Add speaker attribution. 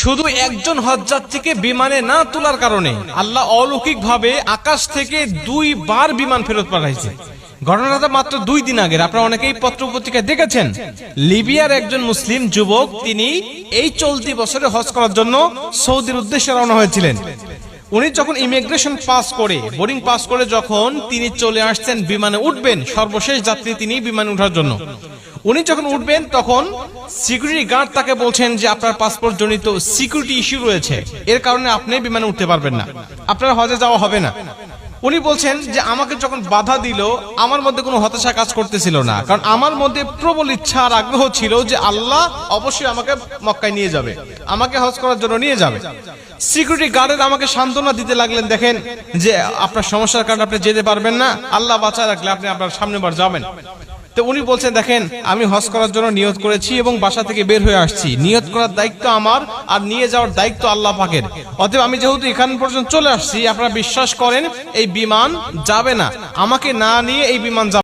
Speaker 1: শুধু একজন হজযাত্রীকে বিমানে না তোলার কারণে আল্লাহ অলৌকিকভাবে আকাশ থেকে 2 বার বিমান ফেরত পাঠাইছে। ঘটনাটা মাত্র 2 দিন আগের। আপনারা অনেকেই পত্র পত্রিকায় দেখেছেন। লিবিয়ার একজন মুসলিম যুবক, তিনি এই চলতি বছরে হজ করার জন্য সৌদির উদ্দেশ্যে রওনা হয়েছিলেন। উনি যখন ইমিগ্রেশন পাস করে, বোর্ডিং পাস করে যখন তিনি চলে আসছেন বিমানে উঠবেন, সর্বশেষ যাত্রী তিনি বিমানে ওঠার জন্য, উনি যখন উঠবেন তখন সিকিউরিটি গার্ড তাকে বলছেন যে আপনার পাসপোর্ট জনিত সিকিউরিটি ইস্যু রয়েছে, এর কারণে আপনি বিমানে উঠতে পারবেন না, আপনার হজে যাওয়া হবে না। উনি বলছেন যে আমাকে যখন বাধা দিল আমার মধ্যে কোনো হতাশা কাজ করতেছিল না, কারণ আমার মধ্যে প্রবল ইচ্ছা আর আগ্রহ ছিল যে আল্লাহ অবশ্যই আমাকে মক্কায় নিয়ে যাবে, আমাকে হজ করার জন্য নিয়ে যাবে। সিকিউরিটি গার্ডের আমাকে সান্ত্বনা দিতে লাগলেন, দেখেন যে আপনার সমস্যার কারণে আপনি যেতে পারবেন না, আল্লাহ বাঁচায় রাখলে আপনি আপনার সামনের বার যাবেন। তো উনি বলছেন দেখেন আমি হজ করার জন্য নিয়ত করেছি এবং বাসা থেকে বের হয়ে আসছি, নিয়ত করার দায়িত্ব আমার আর নিয়ে যাওয়ার দায়িত্ব আল্লাহ পাকের। অতএব আমি যেহেতু এখান পর্যন্ত চলে আসছি, আপনারা বিশ্বাস করেন এই বিমান যাবে না, আমাকে না নিয়ে এই বিমান যাবে।